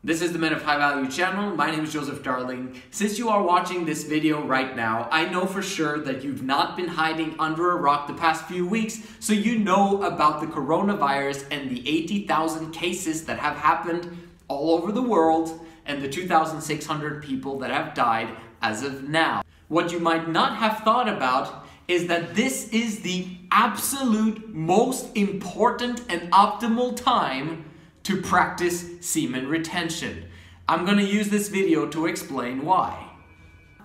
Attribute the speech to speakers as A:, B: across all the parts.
A: This is the Men of High Value channel. My name is Joseph Darling. Since you are watching this video right now, I know for sure that you've not been hiding under a rock the past few weeks, so you know about the coronavirus and the 80,000 cases that have happened all over the world and the 2,600 people that have died as of now. What you might not have thought about is that this is the absolute most important and optimal time to practice semen retention. I'm going to use this video to explain why.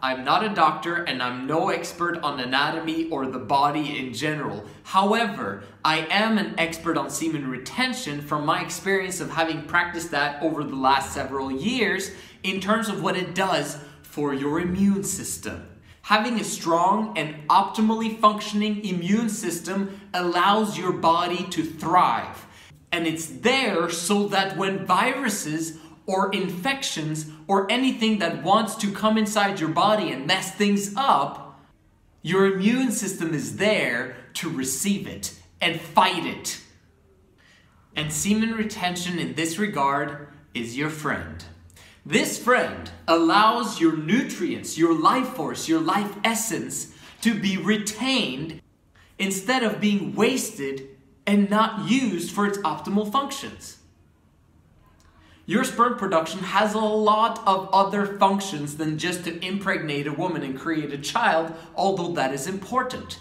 A: I'm not a doctor and I'm no expert on anatomy or the body in general. However, I am an expert on semen retention from my experience of having practiced that over the last several years in terms of what it does for your immune system. Having a strong and optimally functioning immune system allows your body to thrive. And it's there so that when viruses or infections or anything that wants to come inside your body and mess things up, your immune system is there to receive it and fight it. And semen retention in this regard is your friend. This friend allows your nutrients, your life force, your life essence to be retained instead of being wasted and not used for its optimal functions. Your sperm production has a lot of other functions than just to impregnate a woman and create a child, although that is important.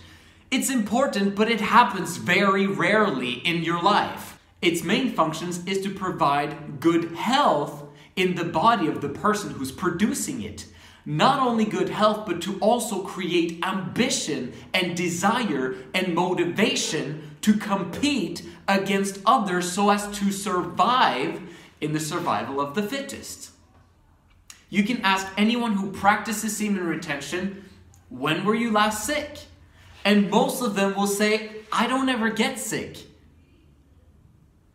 A: It's important, but it happens very rarely in your life. Its main functions is to provide good health in the body of the person who's producing it. Not only good health, but to also create ambition and desire and motivation to compete against others so as to survive in the survival of the fittest. You can ask anyone who practices semen retention, when were you last sick? And most of them will say, I don't ever get sick.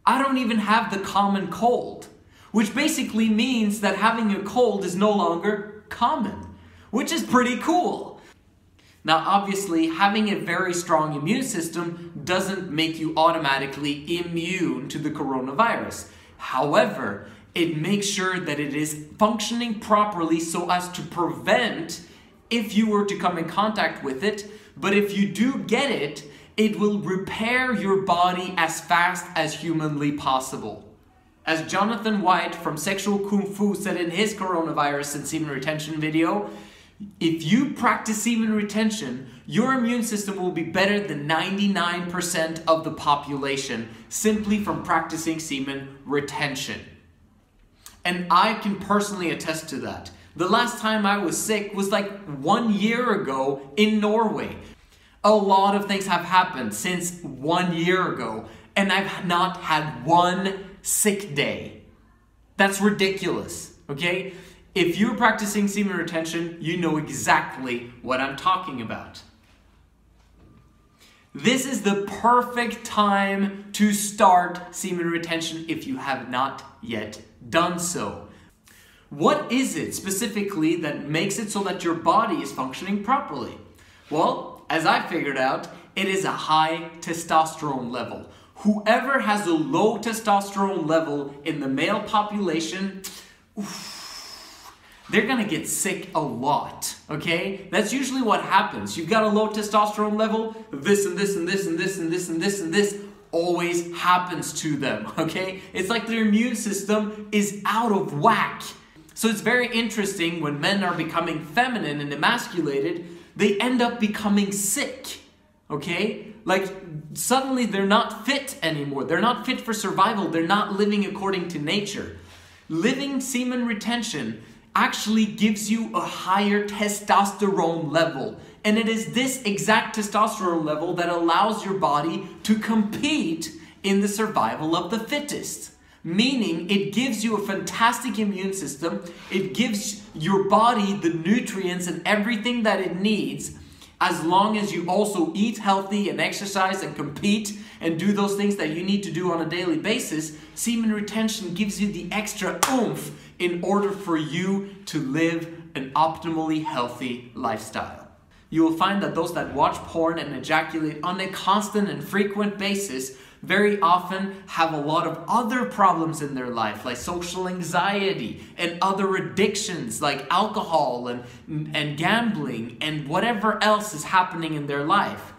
A: I don't even have the common cold. Which basically means that having a cold is no longer common, which is pretty cool. Now obviously, having a very strong immune system doesn't make you automatically immune to the coronavirus. However, it makes sure that it is functioning properly so as to prevent if you were to come in contact with it. But if you do get it, it will repair your body as fast as humanly possible. As Jonathan White from Sexual Kung Fu said in his coronavirus and semen retention video, if you practice semen retention, your immune system will be better than 99% of the population simply from practicing semen retention. And I can personally attest to that. The last time I was sick was like 1 year ago in Norway. A lot of things have happened since 1 year ago, and I've not had one sick day. That's ridiculous, okay? If you're practicing semen retention, you know exactly what I'm talking about. This is the perfect time to start semen retention if you have not yet done so. What is it specifically that makes it so that your body is functioning properly? Well, as I figured out, it is a high testosterone level. Whoever has a low testosterone level in the male population, they're gonna get sick a lot, okay? That's usually what happens. You've got a low testosterone level, this and this and this and this and this and this and this always happens to them, okay? It's like their immune system is out of whack. So it's very interesting when men are becoming feminine and emasculated, they end up becoming sick, okay? Like, suddenly they're not fit anymore. They're not fit for survival. They're not living according to nature. Living semen retention actually gives you a higher testosterone level. And it is this exact testosterone level that allows your body to compete in the survival of the fittest. Meaning, it gives you a fantastic immune system. It gives your body the nutrients and everything that it needs, as long as you also eat healthy and exercise and compete and do those things that you need to do on a daily basis. Semen retention gives you the extra oomph in order for you to live an optimally healthy lifestyle. You will find that those that watch porn and ejaculate on a constant and frequent basis, very often have a lot of other problems in their life, like social anxiety and other addictions like alcohol and gambling and whatever else is happening in their life.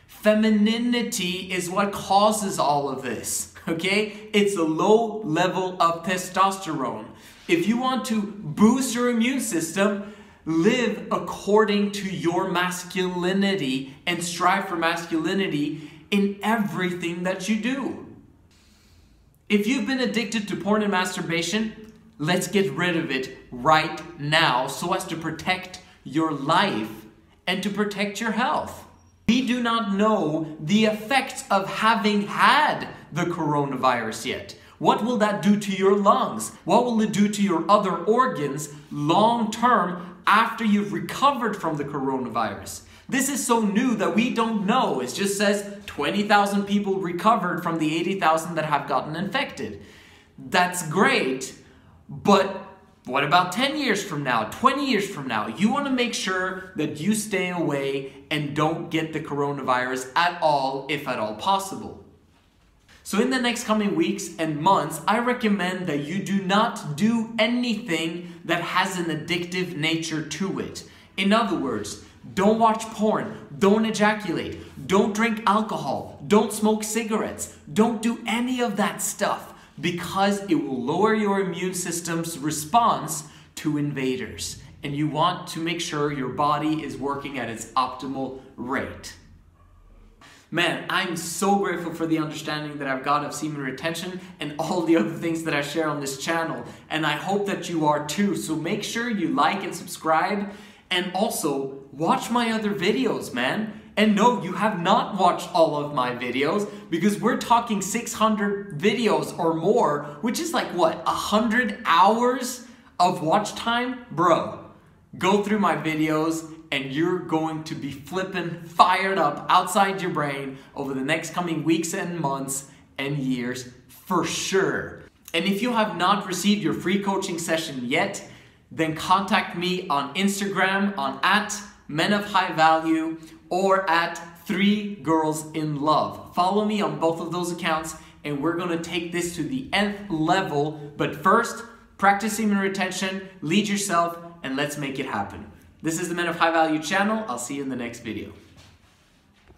A: Femininity is what causes all of this, okay? It's a low level of testosterone. If you want to boost your immune system, live according to your masculinity and strive for masculinity in everything that you do. If you've been addicted to porn and masturbation, let's get rid of it right now so as to protect your life and to protect your health. We do not know the effects of having had the coronavirus yet. What will that do to your lungs? What will it do to your other organs long term after you've recovered from the coronavirus? This is so new that we don't know. It just says 20,000 people recovered from the 80,000 that have gotten infected. That's great, but what about 10 years from now, 20 years from now? You want to make sure that you stay away and don't get the coronavirus at all, if at all possible. So in the next coming weeks and months, I recommend that you do not do anything that has an addictive nature to it. In other words, don't watch porn, don't ejaculate, don't drink alcohol, don't smoke cigarettes, don't do any of that stuff, because it will lower your immune system's response to invaders. And you want to make sure your body is working at its optimal rate. Man, I'm so grateful for the understanding that I've got of semen retention and all the other things that I share on this channel. And I hope that you are too. So make sure you like and subscribe. And also, watch my other videos, man. And no, you have not watched all of my videos, because we're talking 600 videos or more, which is like what, 100 hours of watch time? Bro, go through my videos and you're going to be flipping fired up outside your brain over the next coming weeks and months and years for sure. And if you have not received your free coaching session yet, then contact me on Instagram on @menofhighvalue or @3girlsinlove. Follow me on both of those accounts and we're gonna take this to the nth level. But first, practice semen retention, lead yourself, and let's make it happen. This is the Men of High Value channel. I'll see you in the next video.